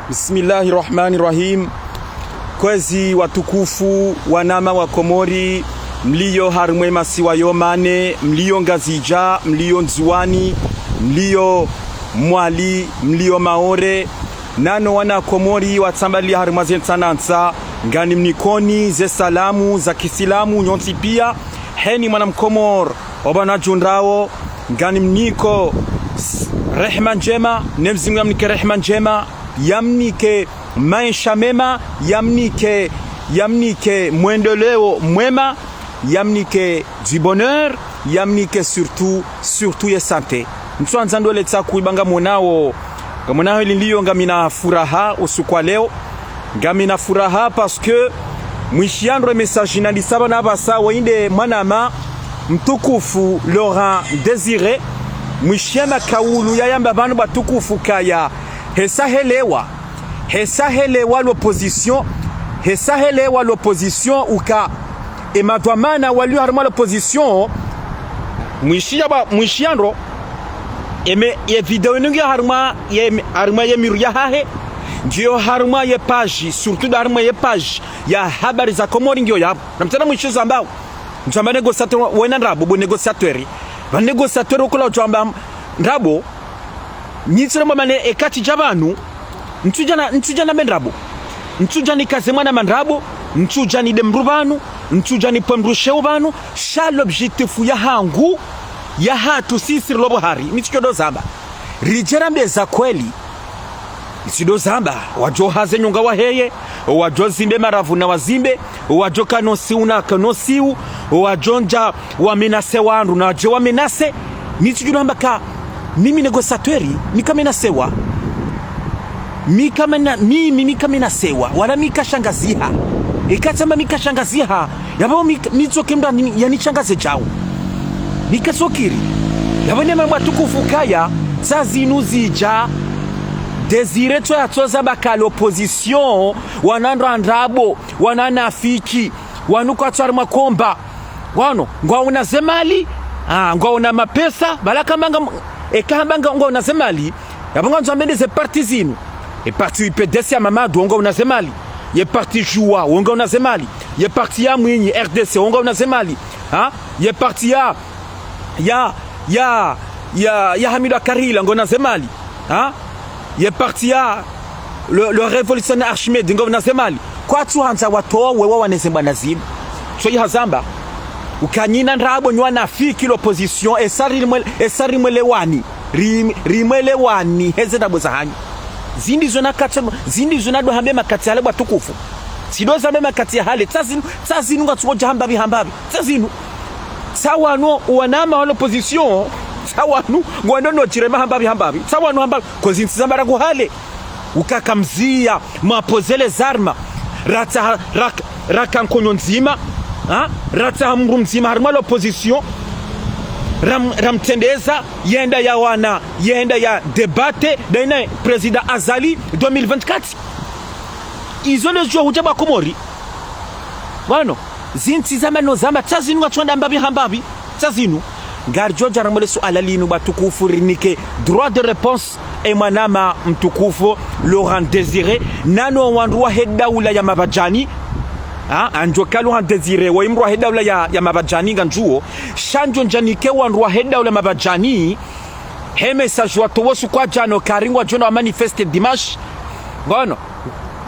Bismillahirrahmanirrahim. Kwezi watukufu wanama wa Komori, mlio harumwe masiwa yomane, mlio ngazija, mlio nzuwani, mlio mwali, mlio maore, nano wana Komori watsambali harumwa zensanansa, ngani mnikoni ze salamu za kisilamu nyonsi pia, heni mwana mkomor, obana junrao, ngani mniko rehma njema, nemzimu ya mnike rehma njema, yamnike maisha mema, yamnike mwendeleo mwema, yamnike du bonheur, yamnike surtout ya sante. Mtuanza ndo letsa kuibanga monao ililiyo ngamina furaha usukwa leo, ngamina furaha parce que mwishiandro message nalisaba na basa wainde manama mtukufu Laurent Désiré mwishema kaulu ya yamba banu batukufu kaya hesahelewa l'opposition uka emadwamana wali harma l'opposition mwishiandro eme ye video nungi harma ye miru ya hahe ndio harma ye page surtout harma ye page ya habari za Komori ndio ya namtana mwishizo ambao njamba negociateur wena ndrabo bo negociateur kula njamba ndrabo nyitsira mane ekati jabanu ntujana mendrabo ntujani kazemana mandrabo ntujani demrubanu ntujani pemrushe banu sha l'objectif ya hangu ya hatu sisi lobo hari mitikodo zamba rijera mbeza kweli isido zamba wajo haze nyonga waheye wajo zimbe maravu na wazimbe wajo kanosi una kanosiu wajonja wamenase wandu na wajo wamenase mitikodo ambaka mimi negociatori nikamenasewa mikamenasewa wala mikashangaziha ikatamba mikashangaziha yabo mitokemba yanichangaze jao mikasokiri yabone mambo tukufu kaya zazinu zija Désiré to yatoza bakala opposition wanandra ndrabo wananafiki wanuko atwari makomba wano ngwa unazemali ngwa una mapesa balaka manga ekambanga ngwa unazemali yabonga nzambende ze parti zinu e parti UPDC ya Mamadou ngwa unazemali ye parti Joua ngwa unazemali ye parti ya Mwinyi RDC ngwa unazemali ye parti ya Hamidou Karila ngwa unazemali ye parti ya le révolutionnaire Archimede ngwa unazemali kwa tuanza watowe wanezemba nazimu so hazamba ukanyina ndrabo nywa nafiki l'opposition esari mwelewani rimwelewani heze ndabo zahanyi zindi zona do hambe makati hale batukufu sido zambe makati hale tsazinu ngatsoja hambabi tsazinu sawano wanama wa l'opposition sawanu ngwandono chirema hambabi sawanu hambabi kozinti zambara ko hale ukakamzia mapozele zarma rata nkonyo nzima rata mru mzima harma l'opposition ramtendeza yenda ya wana yenda ya debate daina president Azali 2024 izo lezo hujaba Komori wano zinti zamano zamba tazinu wachonda mbabi hambabi tazinu garjo jaramole suala linu batukufu rinike droit de réponse e manama mtukufu Laurent Désiré nano wanruwa hedaula ya mabajani anjoka Laurent Désiré wa imruwa hedaula ya mabajani ganjuo shanjo njanike wanruwa hedaula mabajani he message watowosu kwa jano karingwa jona wa manifeste dimanche ngono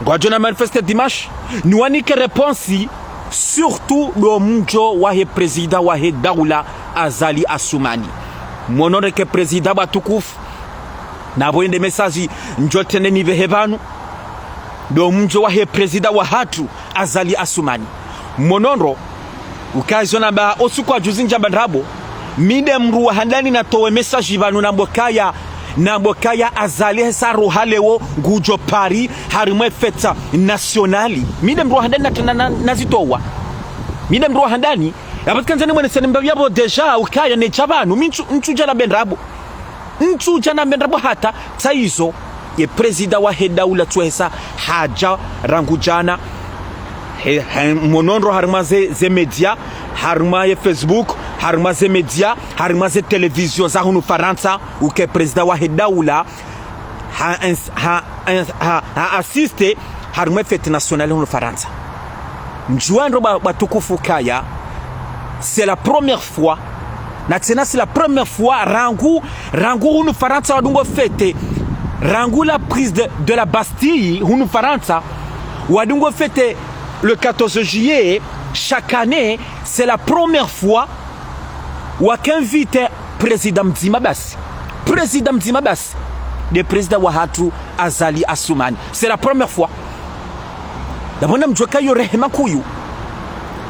ngwa jona manifeste dimanche nuwanike réponse surtout lo mjo wahe president wahe daula Azali Assoumani monore ke president batukufu nabo ende message njotene ni behebanu do mjo wahe president wa hatu Azali Assoumani monoro ukazona ba osukwa juzinja bandrabo mide mruwa handani na towe message banu nambokaya Azali saru halewo ngujo Paris harimwe feta nationali mide mruwa handani nazitowa mide mruwa handani abatkanzani mwene senemba yabo deja ukaya ne chabanu nchuja na bendrabo nchuja na bendrabo hata taizo ye president wa hedaula tuesa haja rangujana mononro harmaze ze media harma ye Facebook harma ze media harma ze television za hunu Faransa uke president wa hedaula ha assiste harma fete nationale hunu Faransa mjuandro batukufu kaya. C'est la première fois Natena c'est la première fois rangu hunu Faransa wadungo fete rangu la prise de la Bastille hunu Faransa wadungo fete le 14 juillet chaque année. C'est la première fois wakinvite président Mzimabasi le président wahatu Azali Assoumani. C'est la première fois dabona mjoka yo rehema kuyu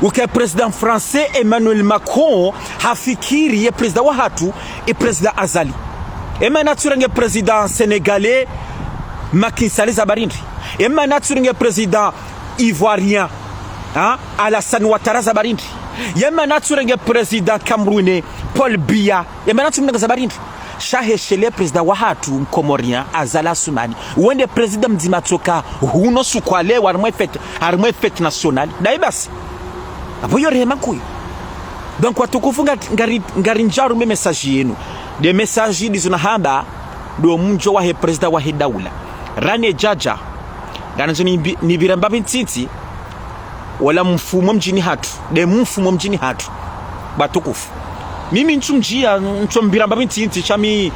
uke president français Emmanuel Macron hafikiri ye president wa hatu e president Azali emana turenge president sénégalais Macky Sall zabarindi emana turenge president ivoirien Alassane Ouattara zabarindi emana turenge president camerounais Paul Biya emana turenge zabarindi shaheshele president wa hatu mkomorien Azali Assoumani wende president mzimatoka huno sukwale harmwe fete nationale daibasi aboyo rehema kuyo donc watukufu ngari njaru me message yenu de message dizuna hamba do mjo wa he president wa he daula rane jaja ganzo ni biramba bintiti wala mfumo mjini hatu de mfumo mjini hatu batukufu mimi nchumjia nchombiramba bintiti chami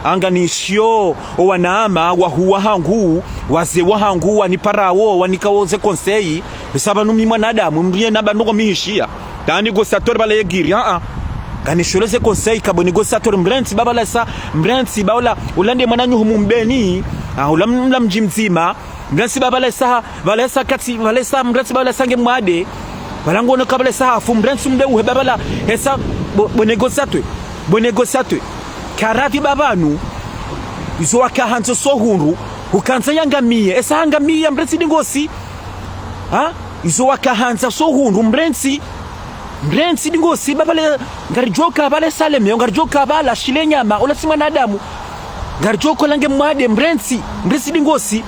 angani shio wanaama wahuwa hangu waze wahangu waniparawo wanikawoze conseil bisaba numi mwanadamu mriye nabanduko mihishia tani gosator bala yegiri gani sholeze conseil kaboni gosator mbrenti babala ulande mwananyu humumbeni ulamla mjimzima mbrenti babala kati mbrenti babala sange mwade balango no kabala afu mbrenti mde uhe babala esa bonegosatwe karavi babanu izo wakahanzo sohuru ukanza yangamie esa hangamie mbrenti dingosi izo wakahanza sohuru mbrenti dingosi babale ngarijoka bale saleme ngarijoka bala shilenyama olasima nadamu ngarijoka lange mwade mbrenti dingosi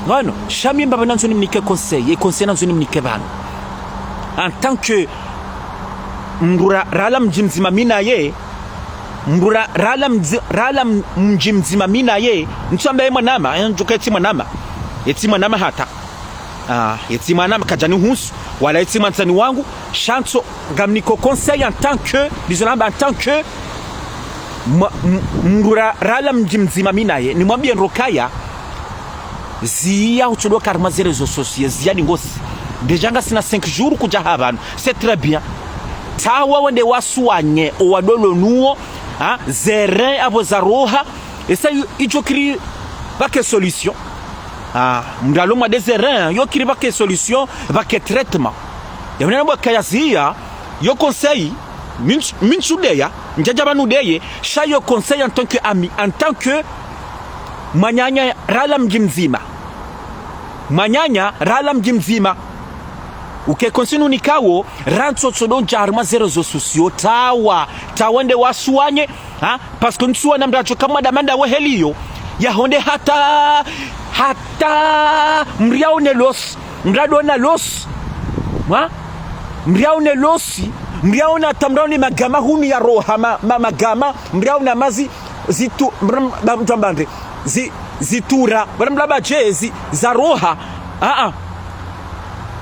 ngano shami mbaba nanzo nimnike conseil nanzo nimnike bana en tant que mrura rala mjimzima mina ye mrura rala mjimzima mina ye nchamba ye mwanama njoka yetima nama hata yetima nama kajani husu wala yetima nsani wangu chanso gamniko conseil en tant que mrura rala mjimzima mina ye ni mwambie nrokaya zia uchodoka karma ze réseaux sociaux zia dingosi déjà nga sina 5 jours kuja habanu c'est très bien tawa wende wasuanye owadolo nuo zere abo zaroha esa ijo kiri bake solution mdalo mwa desere yo kiri bake solution bake traitement yamena bwa kayazia yo conseil minchudeya njaja nudeye sha yo conseil en tant que ami en tant que manyanya rala mjimzima ukekonsinu nikawo rantso donja harma zero zo susio tawande wasuanye parce que nsuwa na mracho kama damanda we heliyo ya honde hata mriaune los mradona los mriaune losi mriauna tamrauni magama huni ya roha magama mriauna mazi zitu mtambande zitura mramba jezi za roha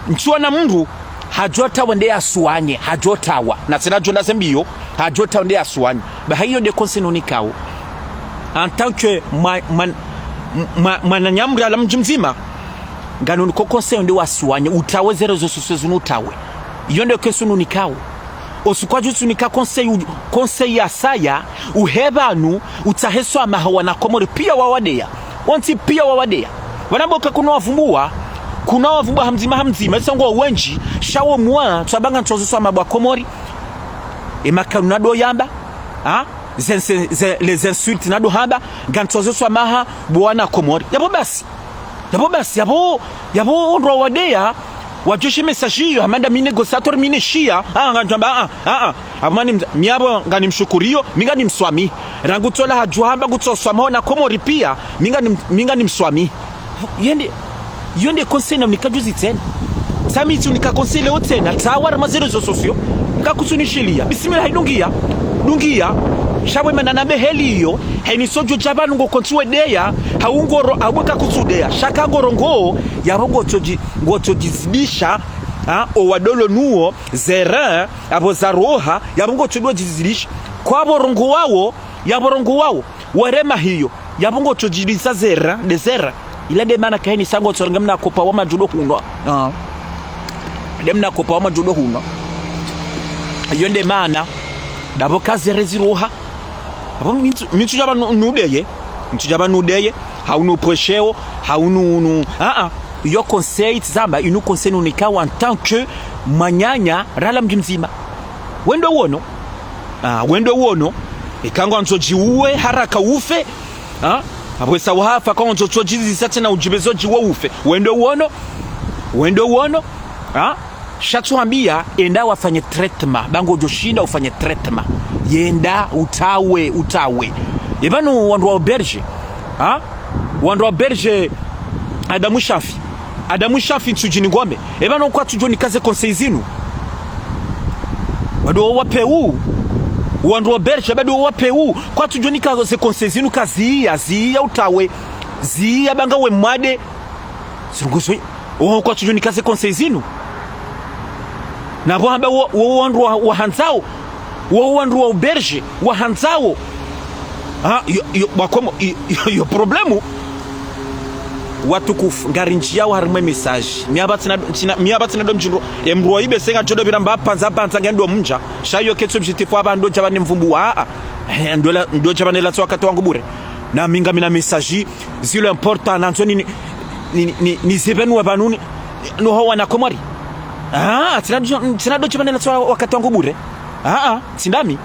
nchuwa na mru hajota wende asuanye hajotawa na sina jona sembiyo hajota wende asuanye ba hiyo de konseno nikao en tant que mananyamri ala mjimzima ngano niko konseno de wasuanye utawe zero zo suswezu utawe iyo de konseno nikao osukwaju tunika conseil ya saya uhebanu utaheso amahawa na komori pia wawadea wanti pia wawadea wanaboka kuna wavumbua hamzima sango wenji shawo mwa tsabanga ntsozo amabwa komori emakanu nado yamba les insultes nado hamba gantsozo amaha bwana komori yabo basi yabo ndo wadea wajoshi message yo amanda mi negotiator mi neshia ngajamba amani miabo ngani mshukurio minga ni mswami rangu tola hajuhamba gutsoswa na komori pia minga ni mswami yende conseil na mikajuzi tena sami tu nikakonsei leo tena tawara mazero zo sosio nikakusunishilia bismillah dungia shawe manana beheliyo heni sojo jabanu ngo kontiwe deya haungoro abweka kusudea shaka ngorongo yarongo ngotojizidisha o wadolo nuo zera abo zaroha yabongo chodwa jizidisha kwa borongo wao warema hiyo yabongo tojidisa zera ila de mana kahini sango tsorangamna kopa wa majudo huno demna kopa wa majudo huno yonde mana dabo kazi reziroha abo mintu jaba nudeye haunu presheo haunu yo conseil zamba inu conseil unikawa en tant que manyanya rala mjimzima wendo wono ikango anzojiuwe haraka ufe abwesa wahafa kwa njocho jizi sate na ujibezoji wa ufe wendo wono shatuambia enda wafanye traitement bango joshinda ufanye traitement yenda utawe ebanu wandu wa berge Adamu Shafi nsujini ngombe ebanu kwa tujoni kaze conseil zinu wadu wapeu wandu wa berge bado wapeu kwa tujoni kaze conseil zinu kazi utawe zia banga we mwade sirunguso kwa tujoni kaze conseil zinu na bwamba wandu wa hanzao wandu wa berge wa hanzao wakomo yo problemu watukufu ngarinji yao harimo message miabatina do mjinro emruwa ibe senga chodo biramba panza ngendo mja shayo ketso objectif abando jabane mvumbu ndo jabane la wakati wangu bure na minga mina message zile important Anthony ni zebenu wabanuni no hawa na komori tina do jabane la wakati wangu bure tindami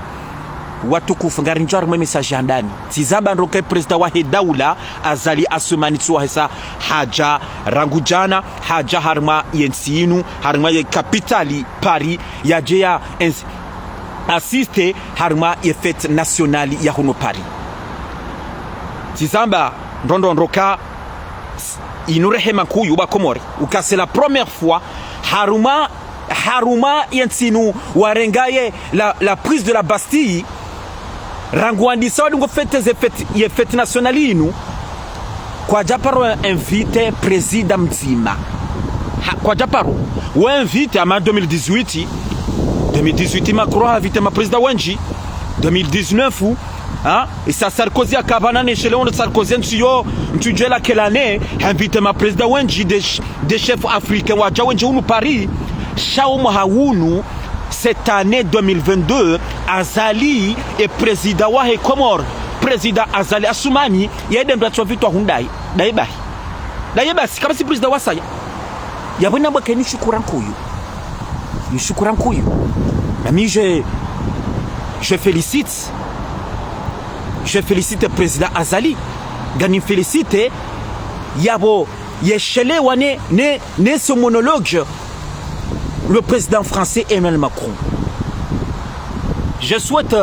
watukufu ngarinjo harimo message andani tizaba ndoke president wa Daula Azali Assoumani Tsuwahesa haja rangujana haja harma yensinu harma ye capitali Paris yajeya assiste harma ye fête nationale ya hono Paris tizamba ndondoka inurehema kuyu ba Komori ukase la première fois haruma yensinu warengaye la prise de la Bastille rangwandisa wadungo fête nationale inu kwa japaro invite président mzima kwa japaro wa invite ama 2018 Macron a invité ma président wenji 2019 et ça Sarkozy a kabana chez Léon de Sarkozy ntujue la quelle année invite ma président wenji des chefs africains wa wenji unu Paris shao mahawunu. Cette année 2022, Azali est président wa Komor, président Azali Assoumani, yede mbracho vitu Hyundai, daibasi kama si président wa saya. Yabona mbake ni shukuran kuyu. Nami je félicite le président Azali. Gani félicite yabo yeshele wane ne ce monologue le président français Emmanuel Macron. Je souhaite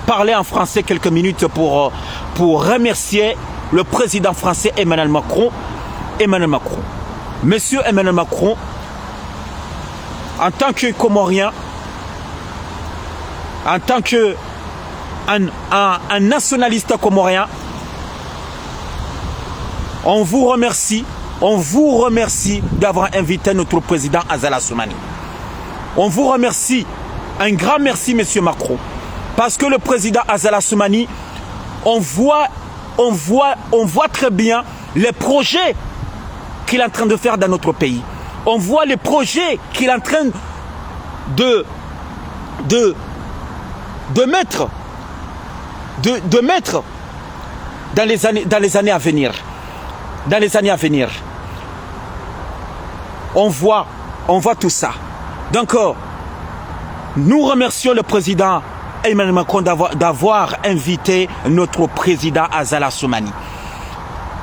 parler en français quelques minutes pour remercier le président français Emmanuel Macron. Monsieur Emmanuel Macron, en tant que Comorien, en tant que un nationaliste comorien, on vous remercie d'avoir invité notre président Azali Assoumani. On vous remercie, un grand merci, monsieur Macron, parce que le président Azali Assoumani, on voit très bien les projets qu'il est en train de faire dans notre pays. On voit les projets qu'il est en train de mettre dans les années à venir. Dans les années à venir. On voit tout ça. Donc, nous remercions le président Emmanuel Macron d'avoir invité notre président Azali Assoumani.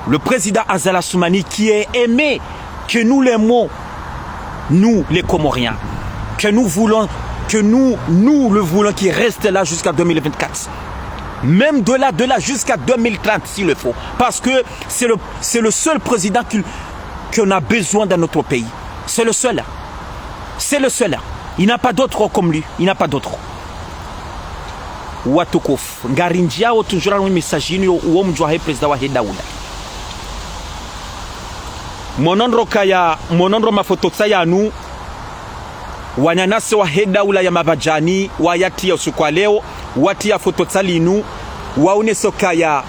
Le président Azali Assoumani qui est aimé, que nous l'aimons, nous les Comoriens, que nous le voulons qu'il reste là jusqu'à 2024. Même de là jusqu'à 2030 s'il le faut. Parce que c'est le seul président qu'on a besoin dans notre pays. C'est le seul. C'est le seul. Il n'y a pas d'autre comme lui. Il n'y a pas d'autre. Watukof. Ngarinjia o toujours un message ni o mjwa président wa Hedaoula. Monondro mafoto ya nu wanyanyasi wa Hedaoula ya mabajani wayati ya usiku wa leo wati ya foto salinu waone soka ya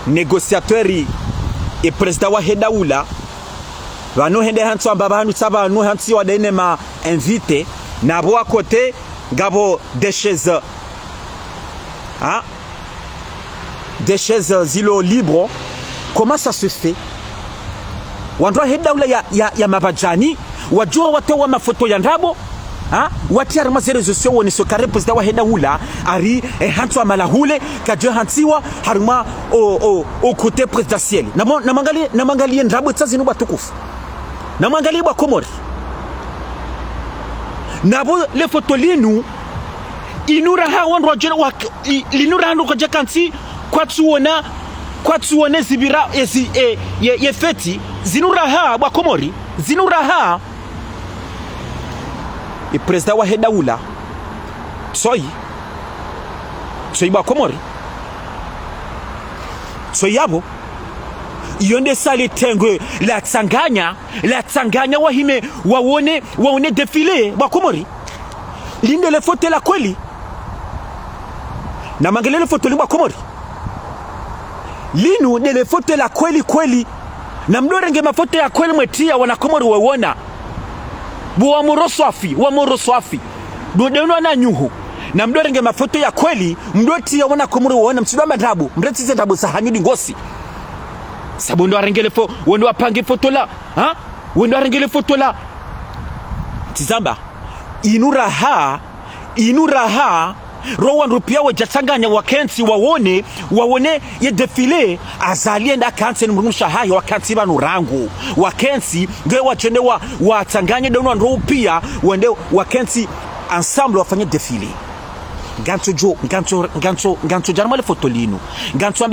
negociatori e president wa Hedaoula wano hende hantu ambaba hanu saba wano hantu wa daine ma invite na bo à côté gabo des chaises des chaises zilo libre. Comment ça se fait? Wandwa Hedaoula ya mabajani wajua watu wa mafoto ya ndabo wati arma zere zosio woni sokare president wa Hedaoula ari hantu amalahule kaje hantiwa harma au côté présidentiel na mangalie ndabo tsazinu batukufu na mangalie ba Komori nabo le photo linu inura ha wandwa jena wa linura ndo kaje kanti kwa tuone zibira ye feti zinura ha ba Komori zinura ha e president wa Hedaoula soy ba Komori soy yabo yonde sale tengwe la tsanganya wahime waone defile ba Komori linde le foto la kweli na mangelele foto li ba Komori linu de le foto la kweli na mdorenge mafoto ya kweli mwetia wana Komori wewona wa moroswafi bodeno na nyuhu na mdorenge mafoto ya kweli mdoti wana Komori waona msidwa madabu mretize ndabu sahanyudi ngosi sabondo arengele wendo apange foto la wendo arengele foto la tizamba inuraha rowan rupia wajatanganya wakensi waone ye defile azalie nda kanse mrusha hayo wakansi banu rangu wakensi nge wachende watanganye dono rupia wende wakensi ensemble wafanye defile gancho jarmale fotolinu gancho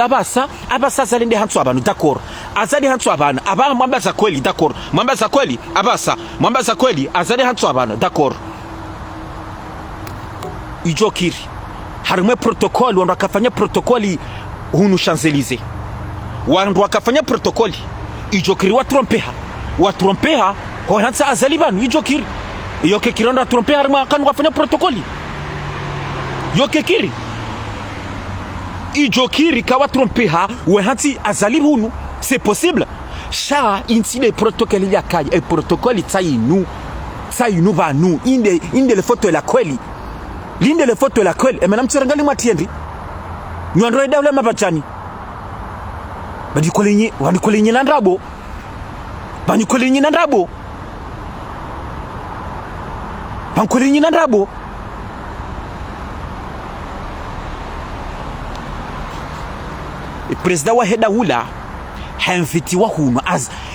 abasa zalende hantu abantu d'accord azali hantu abantu mwambaza kweli d'accord mwambaza kweli mwambaza kweli azali hantu abantu d'accord ijokiri harumwe protokoli wandu wakafanya protokoli hunu Champs-Élysées wandu wakafanya protokoli ijokiri watrompeha kwa hansa azali banu ijokiri yoke kironda trompeha harumwe kanu wafanya protokoli yoke kiri ijokiri kawa trompeha we hansi azali hunu c'est possible sha inti le protokoli ya kaya e protokoli tsayinu banu inde le foto la kweli linde le foto la kweli emena mtsirangali mwatiendi nyandro Hedaoula mabachani badikolenye na ndabo banikolenye na ndabo e president wa Hedaoula hainvitiwa hunu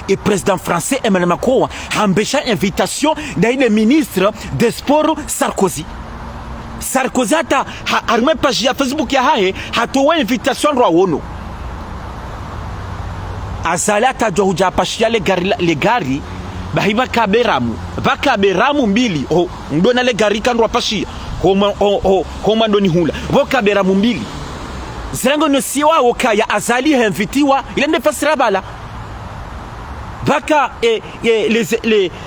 et président français Emmanuel Macron ambesha invitation d'aile ministre des sports Sarkozy hata arme page ya Facebook ya hae hatowa invitation rwa wono azalata jo hujapashia le gari bahiba kaberamu mbili ndona le gari kandwa pashia homa ndoni hula kaberamu mbili zirango no siwa okaya azali invitiwa ile ndefasira bala baka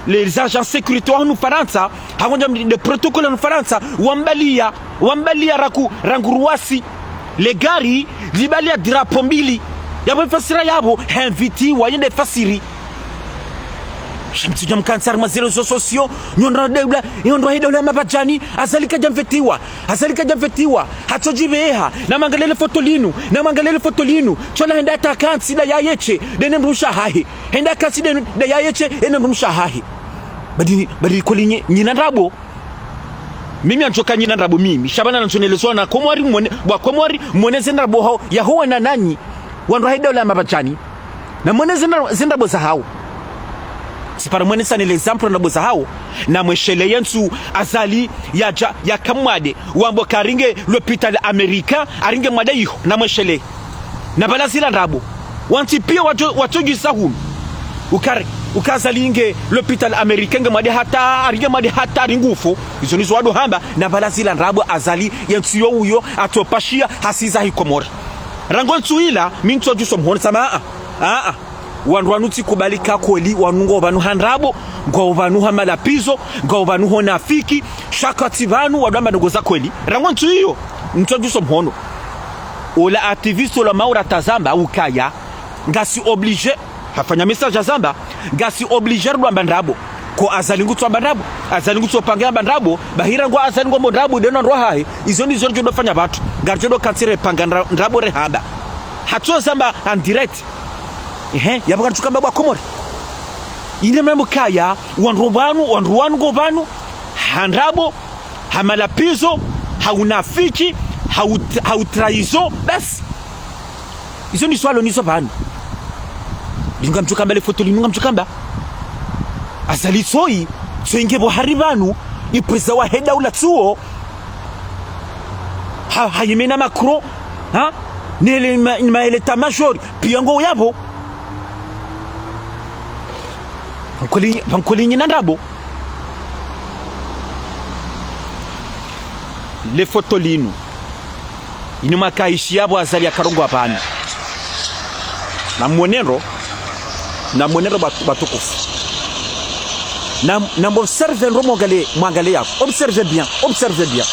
les agents sécuritaires nous Faransa hagonja de protocole nous Faransa wambalia ranguruasi le gari libalia drapo mbili yabo fasira yabo invitiwa yende fasiri Shamtujam kansar mazelo sosio nyondo hidole mabajani azalika jamfetiwa hatojibeha na mangalele fotolinu chola henda takansi da yayeche dene mrusha hahi henda kansi da yayeche ene mrusha hahi badi kolinye nyina rabo mimi anchoka nyina rabo mimi shabana nanchonelezwa na komwari mweneze rabo hao yahuwa na nanyi wando hidole mabajani na mweneze zinrabo za hao sipara mwene sana l'exemple na boza hao na mweshele yensu azali ya kamwade wambo karinge l'hôpital américain aringe mwade iho na mweshele na balazila rabo wanti pia watoji sahum ukazali inge l'hôpital américain nge mwade hata ringufo izo nizo wado hamba na balazila rabo azali yensu yo uyo atopashia hasiza hikomora rango nsuila minto juso mhona sama wanwanuti kubalika koli wanungo banu handrabo ngo banu hamalapizo ngo banu honafiki shakati banu wadamba ngoza kweli rangwantu hiyo mtojuso mhono ola activiste la maura tazamba ukaya ngasi oblige hafanya message azamba ngasi oblige rwa bandrabo ko azalingu twa bandrabo azalingu twa panga bandrabo bahira ngo azalingu mondrabo deno ndo hai izo ndizo njo dofanya batu ngarjodo kansire panga ndrabo rehanda hatso zamba en direct yabuka tukamba bwa komori ile mambo kaya wanruwanu govanu handrabo hamalapizo haunafiki hautraizo basi izo ni swalo niso banu linga mtukamba le foto linga mtukamba azali soi twenge bo haribanu ipreza wa heda ula tuo hayimena Macron nele maeleta major piango yabo Bankolinyi nandabo le fotolinu inuma kaishi yabo azali akarongo hapana na mwenero batukufu na observe nromo mwangale yako observe bien observe bien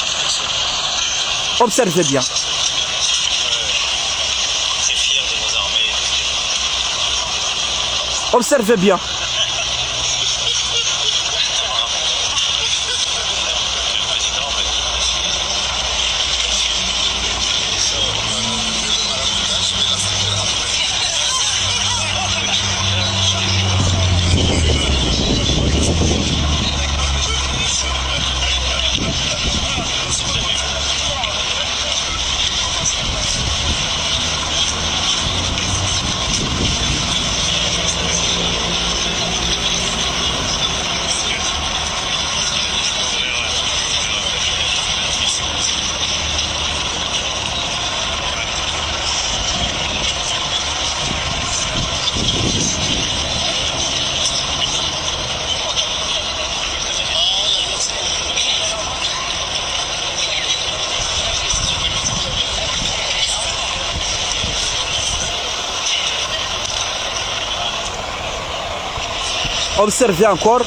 Observez encore.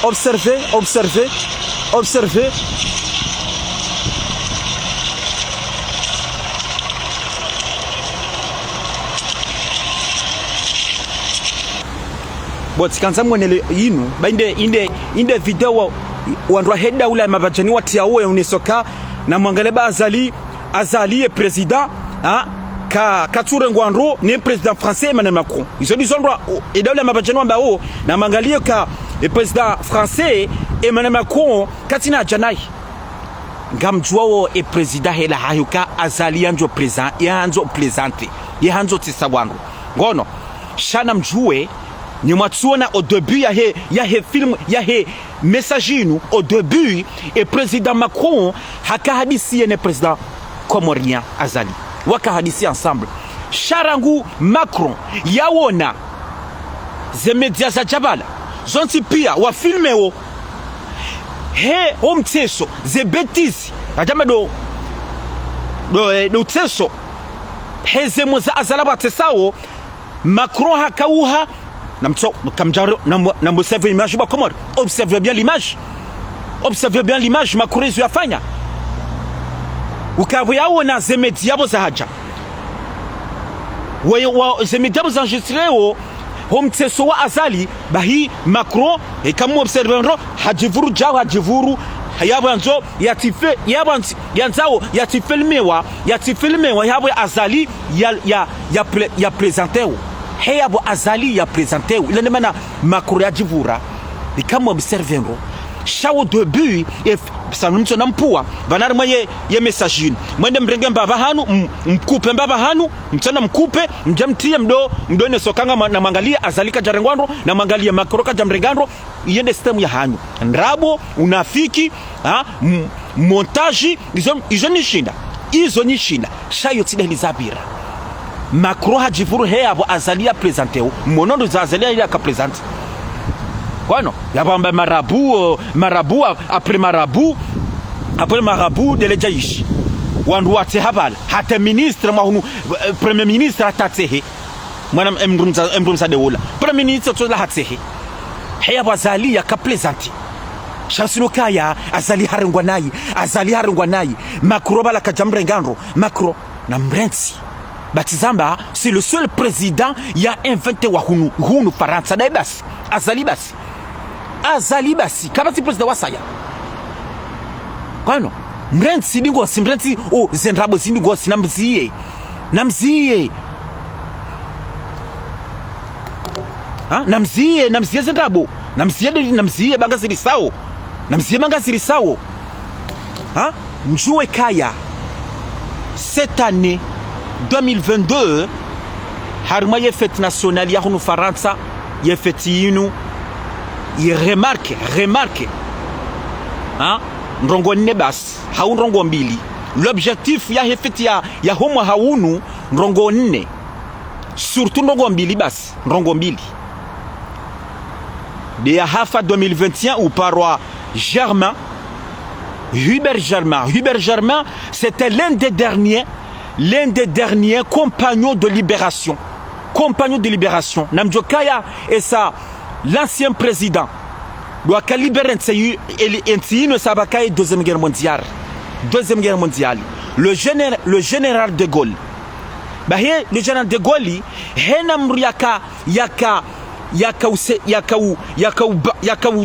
Observez. But kanza mwenele yinu ba inde video wandwa heda ula mabajani watia uwe unisoka na mwangaleba azali president Kature Ngwanro ni président français Emmanuel Macron. Ils ont dit et dans la mabajano mbao na mangalie ka le président français Emmanuel Macron katina janai. ngamjwao e president hela hayuka azali yanjo present yanjo plezante yanjo tisabwangu ngono shana mjue ni mwatsuona au début ya he film ya he message inu au début et président Macron haka hadisi ne président comorien azali waka hadisi ensemble sharangu Macron yawona ze media za jabala zonti pia wa filmeo he omtseso ze bêtises ajama do tseso heze moza azala batesao Macron hakauha namtso kamjaro na observe image ba comment observe bien l'image Macron yafanya ukavuyao na ze media bo za haja wa ze media bo enregistreo homtseso wa azali bahi Macron e kamu observe ndo hajivuru jaw hajivuru yabanzo yatife yabanzi yanzao yatifilmewa yabo azali ya presenteo heyabo azali ya presenteo ile ndemana Macron yajivura e kamu observe ndo shawo début e sanumso nampua banari mwaye ye message mwende mrenge mbaba hanu mkupe mbaba hanu mtana mkupe mjamtie mdo ne sokanga na mangalia azalika jarengwandro na mangalia Macron ka jamrengandro yende system ya hanyu ndrabo unafiki montage izo nishinda shayo tidalizabira Macron hajivuru heyabo azalia presenteo monondo za azalia ile ka present kwano yabamba marabu après marabu de lejaishi wandu wate habala hata ministre mahunu premier ministre atatsehe mwana embrumza de wola premier ministre tola hatsehe heya bazali ya kaplezanti shansino kaya azali harengwa nayi Macron bala kajamrengandro Macron na mrenzi batizamba c'est le seul président ya inventé wa hunu Faransa na basi azali basi kama si president wasaya kwano mrenzi bingosi mrenzi zendrabo zingosi namziye zendrabo namziye bangaziri sawo njue kaya cette année 2022 harma ye fête nationale ya hunu Faransa ye fête yinu il remarque ndrongo nne basi hau ndrongo mbili l'objectif ya hefeti ya homo haunu ndrongo nne surtout ndrongo mbili basi ndrongo mbili de ya hafa 2021 ou par Hubert Germain c'était l'un des derniers compagnons de libération Namjokaya et ça l'ancien président doit libérer ne sabakaye deuxième guerre mondiale le général de Gaulle le général de Gaulle henam yaka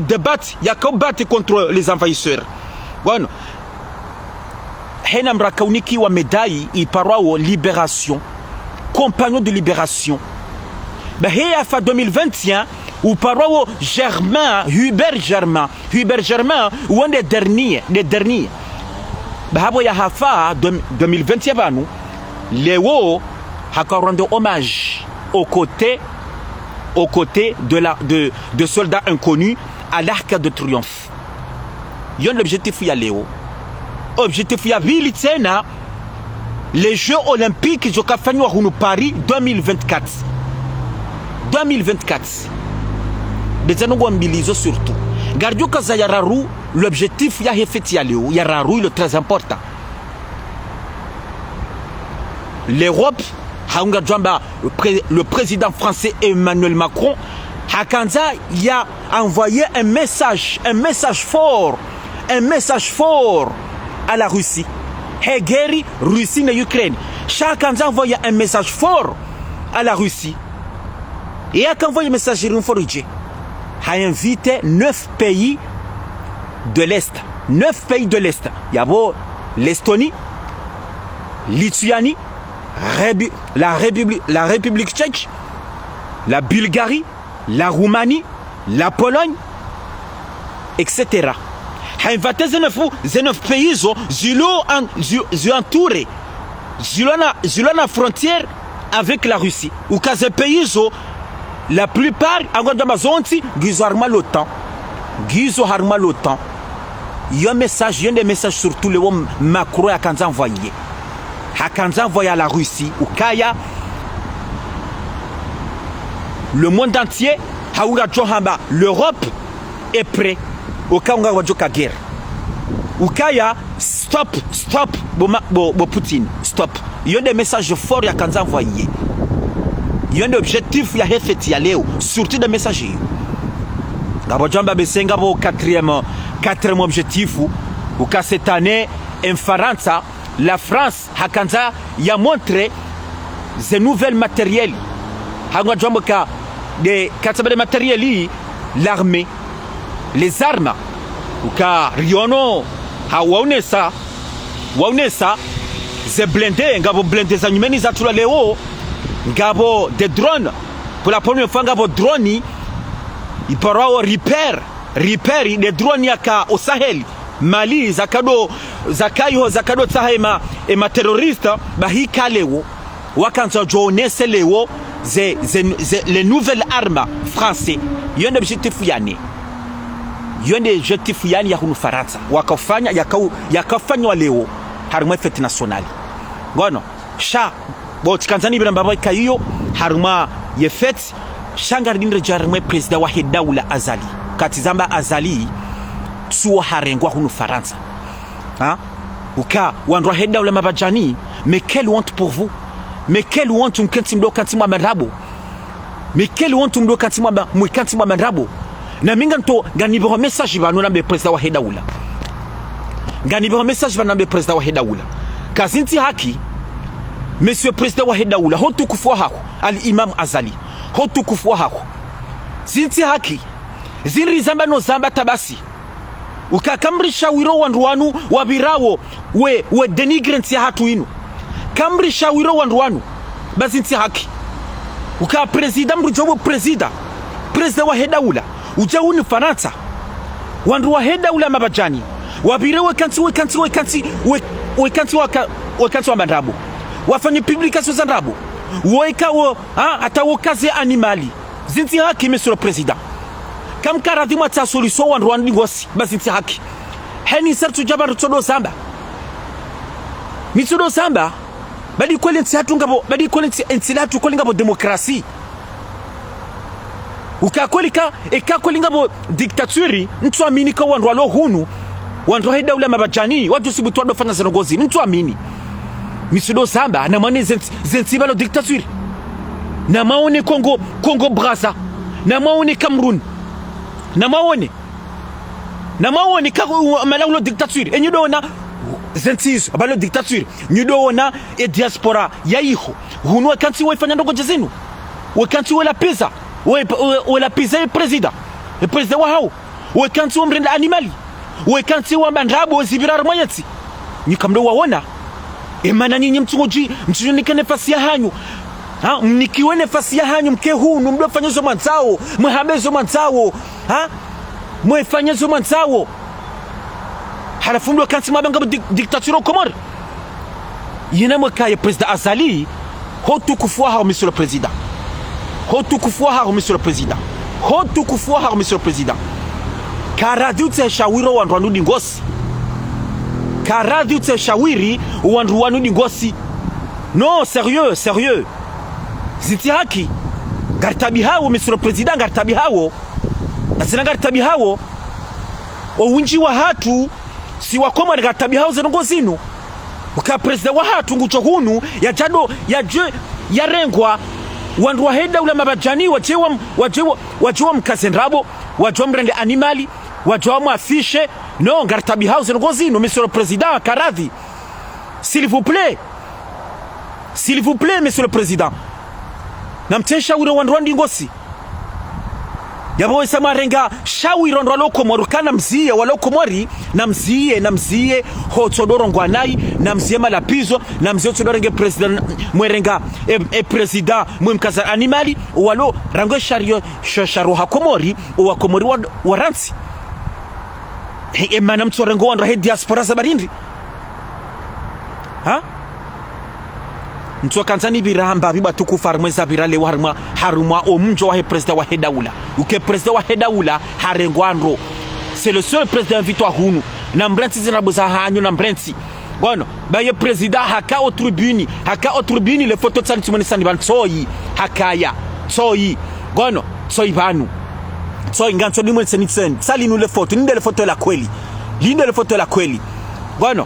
débattre contre les envahisseurs bueno henam rakauniki wa médaille iparwa libération compagnon de libération fa 2021 ou parwa Hubert Germain ou un des derniers bahabo ya hafa 2021 banu Léo haka rendre hommage aux côtés de soldats inconnus à l'Arc de Triomphe. Yon l'objectif ya Léo objectif ya vili tena les Jeux olympiques jokafanywa hunu Paris 2024 Bezanongo mbilizo surtout gardio kaza yararu l'objectif ya hefeti ya Léo yararu le très important l'Europe haunga jamba le président français Emmanuel Macron hakanza ya envoyé un message fort à la Russie Hegeri Russie et Ukraine chakanza envoyé un message fort à la Russie et a envoyé un message a invité 9 pays de l'Est. Il y a l'Estonie, Lituanie, la République tchèque, la Bulgarie, la Roumanie, la Pologne, etc. haivate zenef pays zilo entouré zilona frontière avec la Russie ou kaze pays la plupart angoja mazonti gizo harma l'OTAN il y a un message, il y a des messages surtout le Macron a envoyé à la Russie ou Kaya le monde entier l'Europe est prêt au cas où on va guerre ou Kaya stop Poutine stop. Il y a des messages forts il y a envoyé. Il y a un objectif il y a fait il y a léo surtout des messages quatrième objectif ou qu'à cette année en France la France a montré des nouvelles matériels des matériels l'armée les armes ou qu'à Riono waunesa des blindés blindés animés za tula leo ngabo des drones pour la première fois ngabo drone il pourra repair des drones yaka au Sahel Mali zakado tsahema et ma terroriste bahika leo wakanza jonese leo les nouvelles armes français yonde objectif yani ya hunu Faransa wakafanya yakafanywa leo haruma fête nationale ngono sha botikanzani bira mbaba kayo haruma ye fête shangardindre jarumwe president wa Daoula Azali katizamba Azali tsuo harengwa hunu Faransa uka wandwa Daoula mabajani mais quelle honte pour vous mais quelle honte mkantimdo kantimwa marabo mais quelle honte mdo kantimwa marabo na minga nto ganibero message bano nambe president wa Daoula ganibero message bano nambe president wa Daoula kazinti haki monsieur president wa Daoula hotu kufua hako al-Imam Azali hotu kufua hako zinti haki zinri zamba no zamba tabasi ukakamrisha wiro wanduanu wabirawo we denigrant ya hatu inu kamrisha wiro wanduanu bazinti haki uka president mrujobo president wa Daoula ujauni Faransa wandu wa Daoula mabajani wabirewe kanti wa mandrabo wafanye publication za ndrabo weka atawakaze animali zinti haki monsieur le président kam karadi mata solution wandu wandu ngosi bazinti haki heni sertu jabaru todo samba mitsodo samba badi kwelenti hatu ngabo badi kwelenti entilatu kolingabo demokrasi ukakolika ekakolingabo dictature ntu amini ka wandu walo hunu wandu Daoula mabajani watu sibutu wado fanya zanongozi ntu amini misido samba na maone zensi balo dictature na maone Congo Brazza na maone Cameroun na maone ka malaulo dictature e nyudo na zensi balo dictature nyudo na e diaspora yaiho hunu kanti wefanya ndogo jezinu wakanti wala pesa wala pesa e president wa hao wakanti wa mrenda animali wakanti wa mandrabo zibirara mwayati nikamdo waona emana nyinyi mtunika nafasi ya hanyu mnikiwe nafasi ya hanyu mke hunu mdo fanyezo manzao mwehabezo manzao mwefanyezo manzao halafu mdo kanti mabanga dictature Komor yina mwakaye president Azali hotu kufua hao monsieur le président hotu kufua hao monsieur le président karadu shawiro wandu ngosi karadi uteshawiri wandu wanu ngosi non sérieux ziti haki gartabi hawo monsieur le président gartabi hawo nasina gartabi hawo owinji wa hatu si wakoma gartabi hawo zenongozinu uka president wa hatu ngucho hunu ya jado ya rengwa wandu wa Daoula mabajani wajewa mkazendrabo wajewa mrende animali wajewa mwafishe non gartabi house ngozino monsieur le président karadhi s'il vous plaît monsieur le président namtesha wiro wandu ngosi yabo sema renga shawiro ndo lokomori kana mzie walokomori namzie hotodoro ngwanai namzie malapizo namzie hotodoro nge president mwerenga president mwemkaza animali walo rango shario hakomori wa komori waransi emana mtsorengo wandra he diaspora za barindri ha mtu kanzani biramba biba tukufarmwe za birale haruma omjo wa he president wa hedaula uke president wa hedaula harengwandro c'est le seul président victoire hunu na mbrenti zinabuza hanyu na mbrenti bueno baye president haka au tribune le photo tsani tumoni sani ban tsoyi hakaya tsoyi bueno tsoyi banu tsoyi nganzo ni mwense ni tsen sali nu le photo la kweli linde le photo la kweli bueno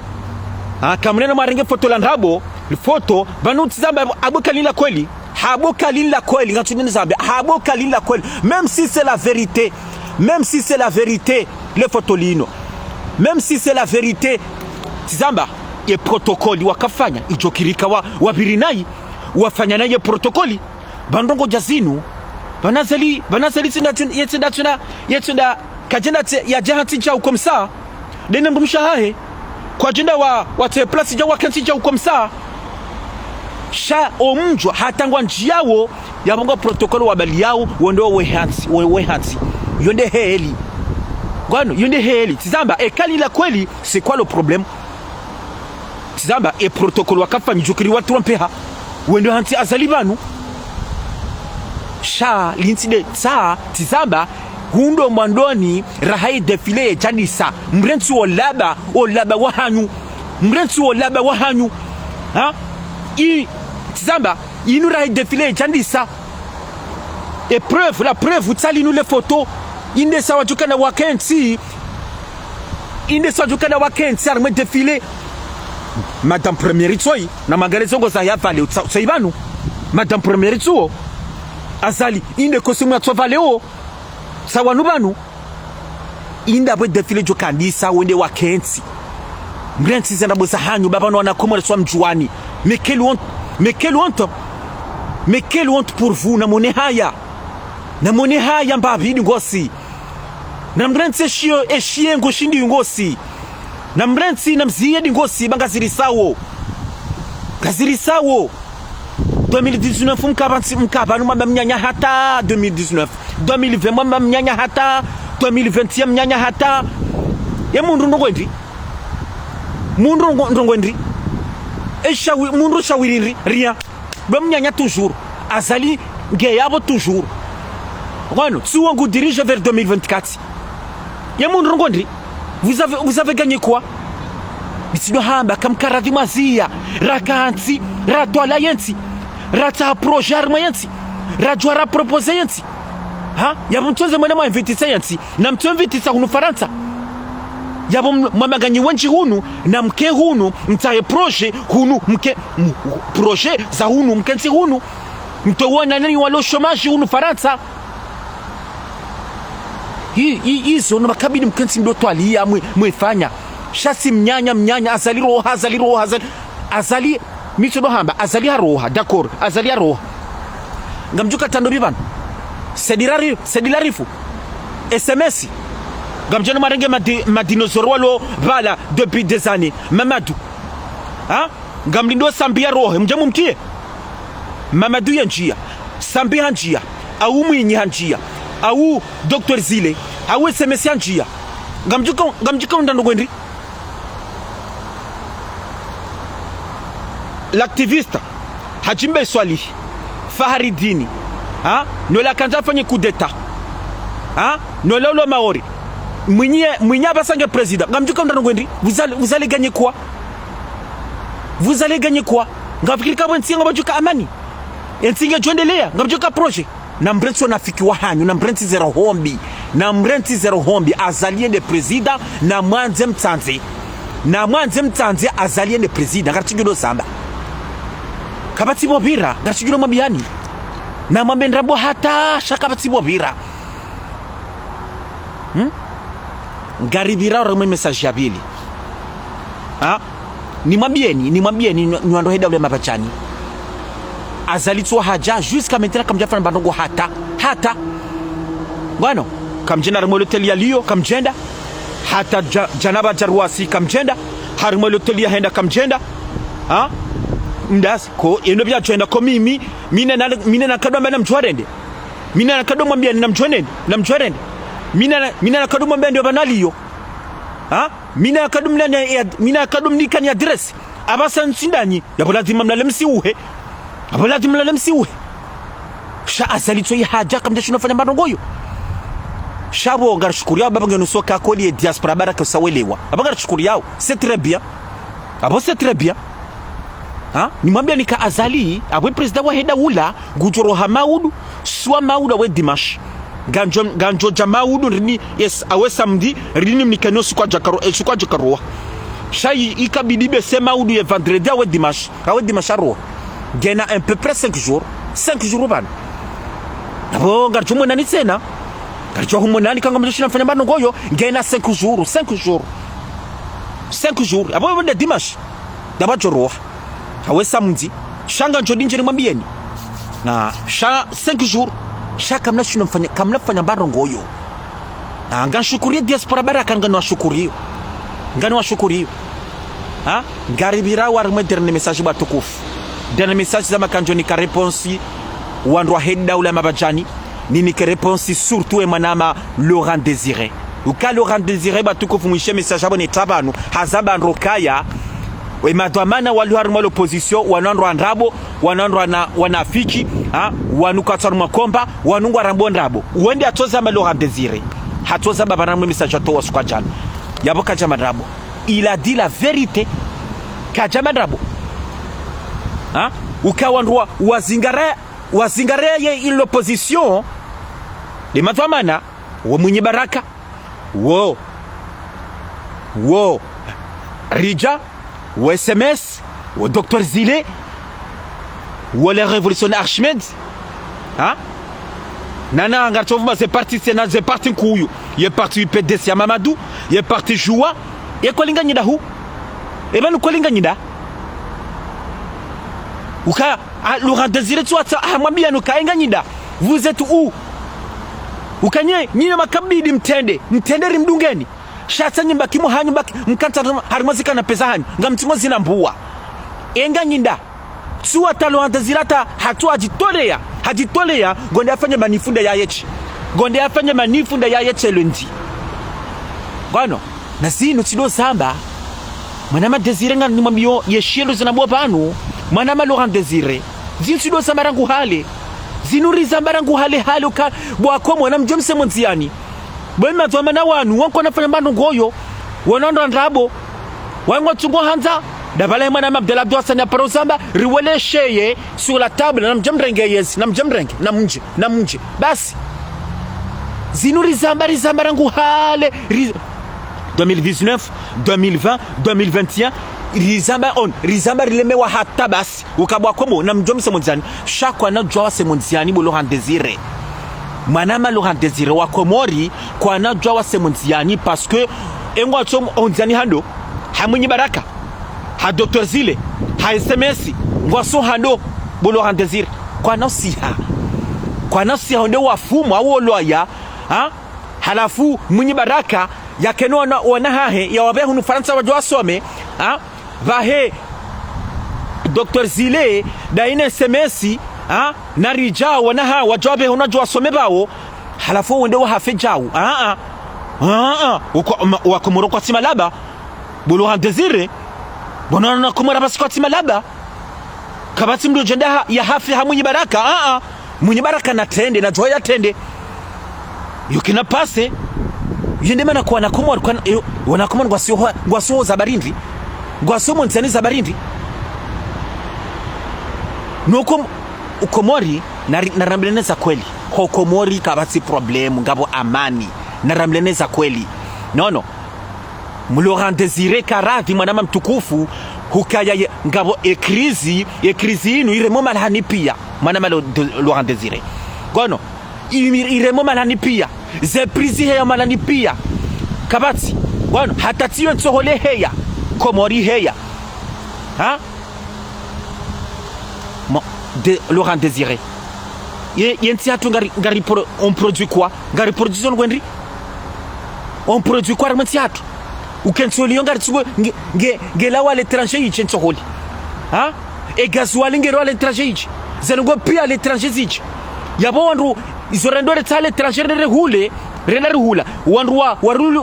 kamrena marenge photo la ndabo le photo banu tsamba abokali la kweli habokali la kweli nganzo ni nzambe habokali la kweli même si c'est la vérité le photo lino même si c'est la vérité tizamba ye protokoli wakafanya ijokirika wa birinai wafanya naye protokoli bandongo jazinu banazeli yetunda kajenda ya jahanti cha ukomsa dene mbumsha hahe kwa jenda wa te place ja wakanti cha ukomsa sha omjwa hatangwa njiawo ya bongo protokoli wa bali yao wondo wehansi yonde heli gwano yonde heli tizamba ekali la kweli c'est quoi le problème tizamba e protokoli wakafanya jokiri watu wampeha wendo hanti azalibanu sha linside tsa tizamba hundo mwandoni rahai defile janisa mrentu olaba wahanyu ha tizamba inu rahai defile janisa et la preuve tsali nous les photos inde sawa jukana wakensi arme defile madame première tsoi na magarezo za ya vale tsaibanu madame première tsuo azali inde kosumu ya tsovaleo sawa nubanu inde abwe defile jukandisa wende wakensi mrensi zenda boza hanyu baba no anakomora swa mjuani mais quelle honte pour vous na mone haya mbabidi ngosi na mrensi eshie ngoshindi ngosi na mrensi na mziyedi ngosi bangazirisawo 2019 mkabanu mnyanya hata 2019 2020 mnyanya hata 2021 mnyanya hata ya mundu ndongwendi mundu shawiriri ria mnyanya toujours azali ngeyabo toujours bueno si on dirige vers 2024 ya mundu ndongwendi vous avez gagné quoi bisino hamba kamkaradhi mazia rakanti ratwala yensi rata projet armayensi rajwara proposer yensi ha yabuntoze mwana invitisa yensi na mtumvitisa hunu Faransa yabo mwamaganyi wenji hunu na mke hunu mtaye projet hunu mke projet za hunu mkensi hunu mtowona nani walo chômage hunu Faransa hizo na makabini mkensi ndo twalia mwefanya shasi mnyanya azali miso no hamba azali haroha d'accord azali haroha ngamjuka tando bibana sedilarifu SMS ngamjana marenge madinosaure walo bala depuis des années Mamadou ha ngamlindo sambia rohe mjamu mtie Mamadou yanjia sambia hanjia au mwinyi hanjia au Dr Zile au SMS hanjia ngamjuka ndando gwendi l'activiste Hajimbe Swali Faharidini ha nola kanja fanye coup d'état ha nola lo maori mwinya basange président ngamjuka ndano gwendi vous allez gagner quoi ngafikirika bwensinga bajuka amani ensinga jondelea ngamjuka projet na mbrenso nafiki wa hanyu na mbrensi zero hombi azalien de président na mwanze mtsanze azalien de président ngatigido samba kabati bobira ngashigiro mabiani na mambendra bo hata shakabati bobira ngaribira ro message ya bili ha ni mabieni nyando heda ule mapachani azalitwa haja jusqu'à maintenant comme jafana bandongo hata bwana kamjenda rmo hotel ya Lio kamjenda hata janaba jarwasi kamjenda harmo hotel ya henda kamjenda ha mdas ko eno bya twenda ko mimi na kadomba na mtwarende mina na kadomba mbia na mtwarende mina na kadomba mbia ndio banaliyo mina yakadum nikani address abasa nsindani yabo lazima mnalemsiuhe abo lazima mnalemsiuhe sha azalitso ihaja kamde tunafanya marongoyo shabo ngarashukuria baba ngenusoka kodi ya diaspora baraka usawelewa baba ngarashukuria c'est très bien abo c'est très bien nimwambia nika azali abo president wa heda ula gujoro ha maudu swa maudu we dimash ganjo jamaudu rini yes awe samedi rini mnikano sukwa jakaro shayi ikabidi be se maudu ye vendredi awe dimash aro gena un peu près 5 jours ban abo ngarjo mwana ni tena ngarjo humonani kanga mjishina mfanya bano ngoyo gena 5 jours abo wende dimash dabajoro awe samedi shanga njodinje ni mwambieni na sha 5 jours shaka mnashuna mfanya kamna fanya barongo yo ngashukurie diaspora baraka ngano washukurio ngaribira war dernier message batukufu dernier message za makanjo ni ka réponse wandwa hedda ula mabajani ni ka réponse surtout emanama Laurent Désiré uka Laurent Désiré batukufu mwishe message abo ni tabanu hazaba ndrokaya we madwamana waliharuma l'opposition wanandwa ndabo wanandwa na wanafiki wanukatsa makomba wanungwa rambo ndabo wende atoza Laurent Désiré hatoza babaramwe message atowa sukajana yabo kajama ndabo il a dit la vérité kajama ndabo ukawandwa wazingare ye l'opposition de madwamana wa mwenye baraka wo Rija ou SMS ou Dr Zile ou les révolutionnaires Ahmed nana ngartovuma c'est parti kuyu ye parti PDC ya Mamadou ye parti Joua ye kolinga nyida hu ebanu kolinga nyida uka Laurent Désiré tswatsa mwambia nukaenga nyida vous êtes où ukanye nyine makabidi mtenderi mdungeni shatsa nyimba kimo hanyumba mkanta harimazika na pesa hanyu ngamtingo zina mbuwa enga nyinda suwa Laurent Désiré hatu hajitolea gonde afanye manifunda ya yeche lundi gwano na zinu tido samba manama Désiré nga nimambio yeshelo zinabwa panu manama Laurent Désiré zinu tido samba rangu hale zinuri zamba rangu hale uka bwako mwana mjomse mwenziani bwema twamana wanu wanko nafanya mbano ngoyo wanondo ndabo wango tungo hanza dabala mwana Abdel Abdou Hassan Parozamba riwele sheye sur la table na mjamrenge na mje basi zinuri zamba rangu hale 2019 2020 2021 rizamba rilemewa hata basi ukabwa komo na mjomse mwenziani shakwa na jwa se mwenziani bo Laurent Désiré manama Laurent Désiré wa Komori kwa na jwa wa semonziani parce que engwa chom onziani hando hamunyi baraka ha Dr Zile ha SMS ngwaso hando bo Laurent Désiré kwa na siha ndo wafumu awo loya halafu munyi baraka yakeno wana hahe ya wabe hunu Faransa wajwa wasome vahe Dr Zile da ine SMS na Rija wana wajobe unajua some bawo halafu wende wa hafe jau wakomoro kwa timalaba Laurent Désiré bonana komora basi kwa timalaba kabati mdo jenda ya hafe hamunyi baraka munyi baraka na tende na joya tende yukina pase yende mana kwa nakomora kwa wanakomora ngwasio za barindi ngwasio montsani za barindi nuko ukomori na ramleneza kweli hokomori kabati problem ngabo amani na ramleneza kweli nono Laurent Désiré karati mwanama mtukufu hukaya ngabo ekrizi inu iremo malhani pia mwanama Laurent Désiré gono iremo malhani pia ze prizi heya malhani pia kabati gono hatatiyo nsohole heya komori heya de Laurent Désiré yenti hatu ngari on produit quoi ngari production ngwenri on produit quoi rementi hatu ukensoli ngari tsugo ngela wale étranger yiche ntsokoli e gasoil ngero wale étranger yiche zengo pia les étrangers yiche yabo wandu izorendo retale étranger re hula wandu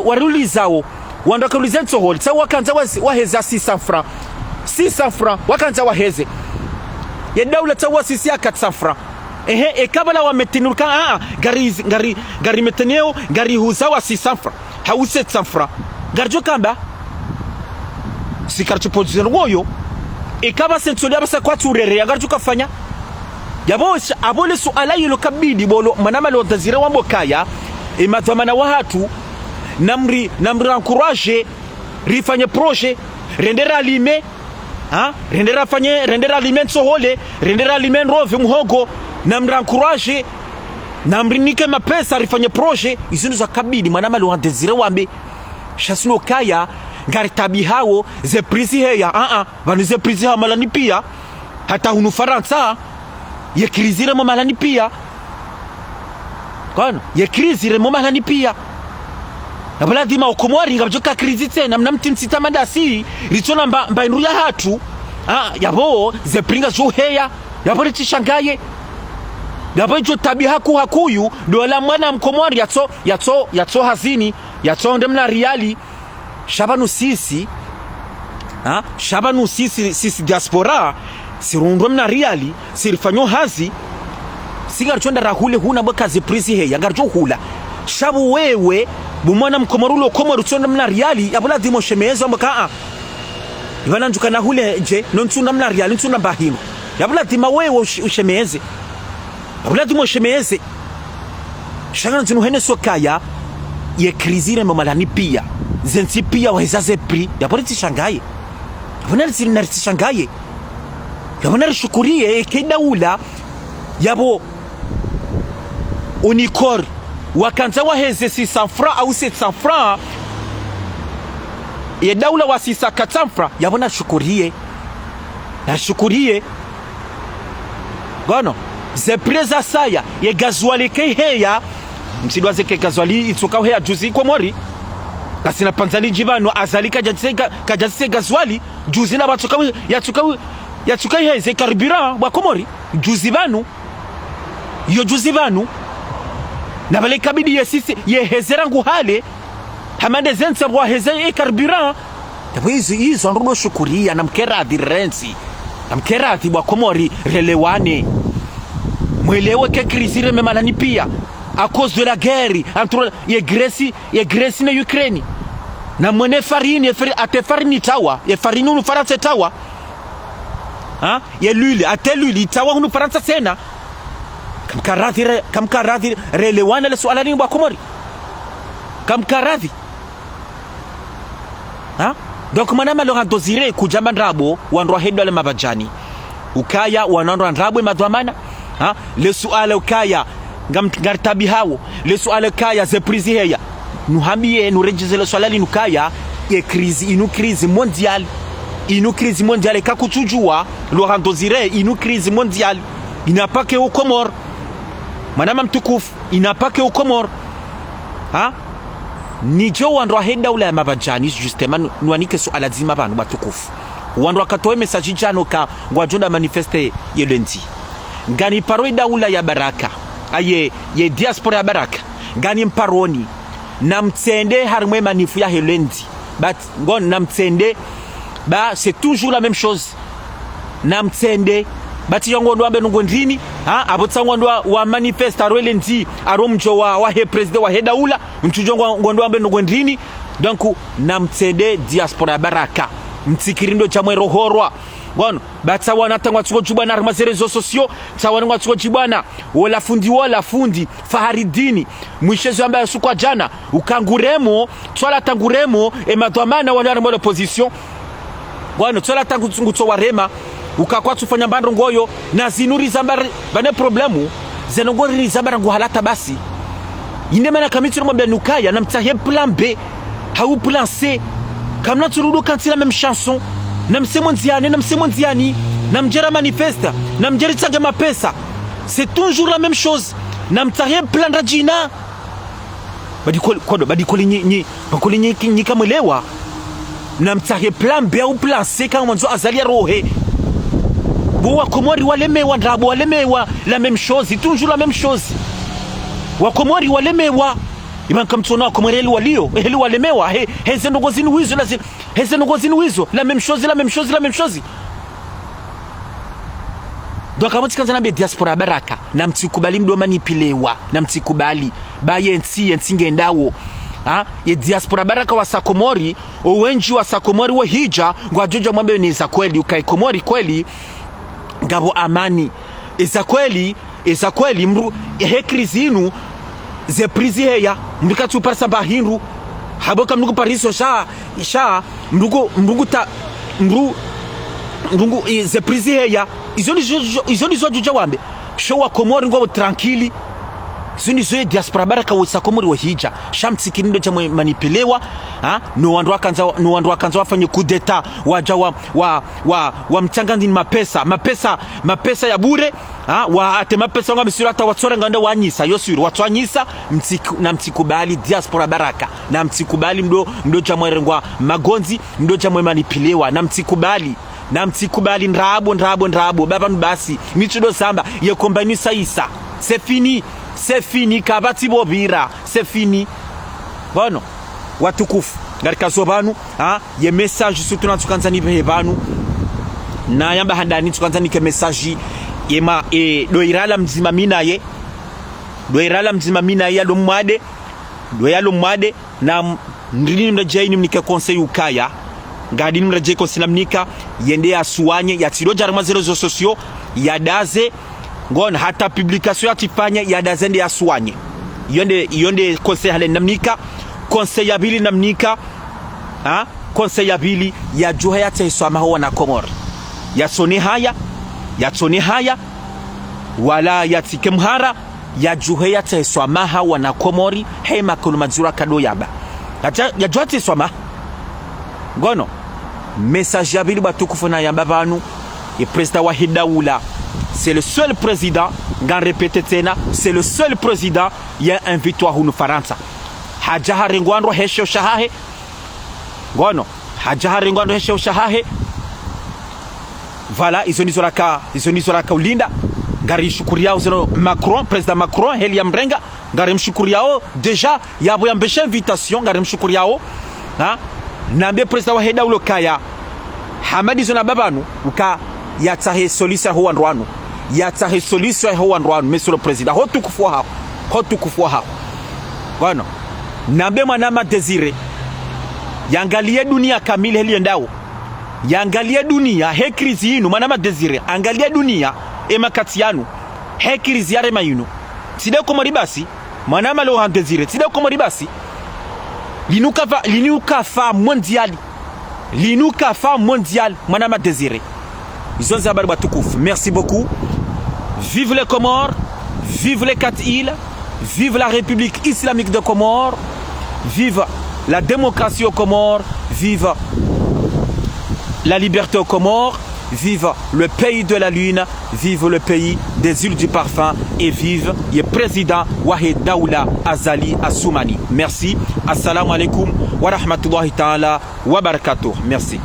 waruli zao wandoka ulizenzo holi sa wakanza waheza 600 francs 600 francs wakanza waheze ya daula tawa sisi ya 400 francs kabala wa metenuka gari meteneo gari huzawa 600 francs hau 700 francs garjo kamba sikarcho position woyo kaba sensoli abasa kwa turere garjo kafanya yabosha abole suala yilo kabidi bolo manama lo tazira wa mbokaya imadhamana wa hatu namri encourage rifanye projet rendera lime rendera aliment sohole rendera aliment rove muhogo namri encourage namri nike mapesa rifanye projet izinu za kabidi manama lo tazira wambe shasino kaya ngari tabi hao ze prizi heya vanu ze prizi ha malani pia hata hunu Faransa ye krizire mo malani pia kono ye krizire mo malani pia nabala dima okomori ngabjoka krizi tena mnamtimsita mandasi ritona mbainru ya hatu yabo ze pringa zo heya yabo ritishangaye yabo jo tabi hakuyu dola mwana mkomori yatso hazini yatso ndemna riali shabanu sisi diaspora sirundwa mna riali sirifanyo hazi singarchonda rahule huna bakazi prisi he yangarjo hula shabu wewe bumwana mkomorulo komoru chonda mna riali yabula dimo shemezo mbaka ibana njuka na hule je nonchunda mna riali nchunda bahino yabula dima wewe ushemeze yabula dimo shemeze shanga nchunu hene sokaya ye krizire mamalani pia zensi pia wahizaze pri yabona tishangaye yabona tishangaye yabona rishukurie kedaula yabo unikor wakanza waheze 600 francs au 700 francs ye daula wa 600 francs yabona shukurie gono ze preza saya ye gazwali ke heya msidwaze ke gazwali itsoka heya juzi kwa mori kasina panzali jibano azalika kajatse gazwali juzi na batuka yatuka heze carburant wa komori juzi banu na bale kabidi yesisi yehezerangu hale hamande zensa wa heze carburant tabo hizo nrudo shukuria na mkera adirensi na mkera ati wa komori relewane mwelewe ke krizire memalani pia à cause de la guerre entre Grèce na Ukraine na mwene farini ate farini tawa ye farini unu Faransa tawa ye luli ate luli tawa unu Faransa tena kamkaradhi relewana le swala ni bwa komori kamkaradhi donc manama lo dosire kujamba ndrabo wanro hedo le mabajani ukaya wanandro ndrabo madhamana le swala ukaya ngartabi hawo le swala kaya ze prizi heya nuhambie nurejize le swala linukaya ye crise mondiale kakutujua Laurent Désiré crise mondiale il n'a pas que au Comores madame mtukufu il n'a pas que au Comores nijo wandwa henda ula mabajani justement nuanike swala zima banu batukufu wandwa katoe message jano ka ngwajonda manifeste ye lundi ngani paroida ula ya baraka aye ye diaspora ya baraka ngani mparoni na mtsende harmwe manifu ya lundi but ngon na mtsende c'est toujours la même chose na mtsende bati yongo ndo ambe ngondrini abotsa ngondo wa manifeste arwelendi aromjo wa he president wa hedaula mtujongo ngondo ambe ngondrini donc na mtsende diaspora ya baraka mtsikirindo cha mwero horwa ngono batsa wana tangwa tsuko jubana arma reseaux sociaux tsawana ngwa tsuko jibana wala fundi Faharidini mwishezo ambaye asukwa jana ukanguremo twala tanguremo emadwamana wala arma opposition ngono twala tangu tsunguto warema ukakwa tufanya mbando ngoyo na zinuri zambari bane problemu zenongori zambara nguhalata basi indemana kamitiro mabya nukaya na mtahe plan B hau plan C kamna turudo kanti la même chanson na msemo nziani na mjera manifesta na mjeri tsaga mapesa c'est toujours la même chose na mtahe plan rajina badikoli nyi kamelewa na mtahe plan B au plan C kama mwanzo azalia rohe wa Komori walemewa ndrabo walemewa la même chose, toujours la même chose. Wa Komori walemewa iban kam tsona Comore heli walemewa heze ndogozini wizo lazima heze ndogozini wizo la même chose. Donc kama tikanza na diaspora baraka na mtikubali mdo manipilewa na mtikubali baye nti ngendawo ye diaspora baraka wa Sakomori owenji wa Sakomori wa hija ngwa jojo mwambe ni za kweli ukai Komori kweli ngabo amani eza kweli mru hekrizi inu ze prizi heya mrika tu parsa bahinru haboka mrugo pariso sha mrugo ze prizi heya izoni zo juja wambe show wa Komori ngo tranquili zuni zo diaspora baraka wa Sakomori wa hija shamtsikinindo cha manipelewa no wandu wakanza wafanye kudeta waja wa mchangani mapesa ya bure wa ate mapesa nga misura hata watsore nganda wanyisa yosuru watwanyisa na mtikubali diaspora baraka na mtikubali mdo cha mwerengwa magonzi mdo cha manipelewa na mtikubali ndrabo baba mbasi michudo samba ye kombani saisa c'est fini kabati bobira c'est fini bono watukufu ngarika sobanu ye message surtout na tukanzani behebanu na yamba handani tukanzani ke message yema doirala mzima mina ye do mwade na ndini mrajaini mnika conseil ukaya ngadini mrajai conseil mnika yende asuanye ya tiroja rama zero sociaux ya daze ngona hata publication yatifanya ya dazende ya suanye yonde conseil hale namnika conseil yabili namnika conseil yabili ya juha ya tsama ho na Komori ya tsone haya wala ya tikemhara ya juha ya tsama ha na Komori hema kulumazura kado yaba ya juha tsama ngono message yabili batukufu na yamba banu e president wa Hidaula. C'est le seul président, c'est le seul président qui a un victoire hunu Faransa. Hajaha ringwando hesho shahahe. Gono, hajaha ringwando hesho shahahe. Voilà, ils ont soraka ulinda. Gari shukuriao zeno Macron, président Macron, heli mrenga. Gari mshukuriao déjà yabo yambesha invitation, gari mshukuriao. Nambe président wa heda ulokaya. Hamadi zona babanu uka yatahe solution ho wandwanu. Yatahe solution ho wandwanu monsieur le président. Hotu kufua hapo. Bwana. Nambe manama Desire. Yangalie dunia kamili heli ndao. Yangalie dunia hekrizi yinu manama Desire. Angalia dunia emakati yanu. Hekrizi yare mayinu. Side Komori basi manama lo Desire. Side Komori basi linuka fa mondial manama Desire. Merci beaucoup. Vive les Comores, vive les 4 îles, vive la République islamique de Comores, vive la démocratie aux Comores, vive la liberté aux Comores, vive le pays de la lune, vive le pays des îles du parfum et vive le président Wahid Daoula Azali Assoumani. Merci. Assalamu alaikum wa rahmatullahi ta'ala wa barakatuh. Merci.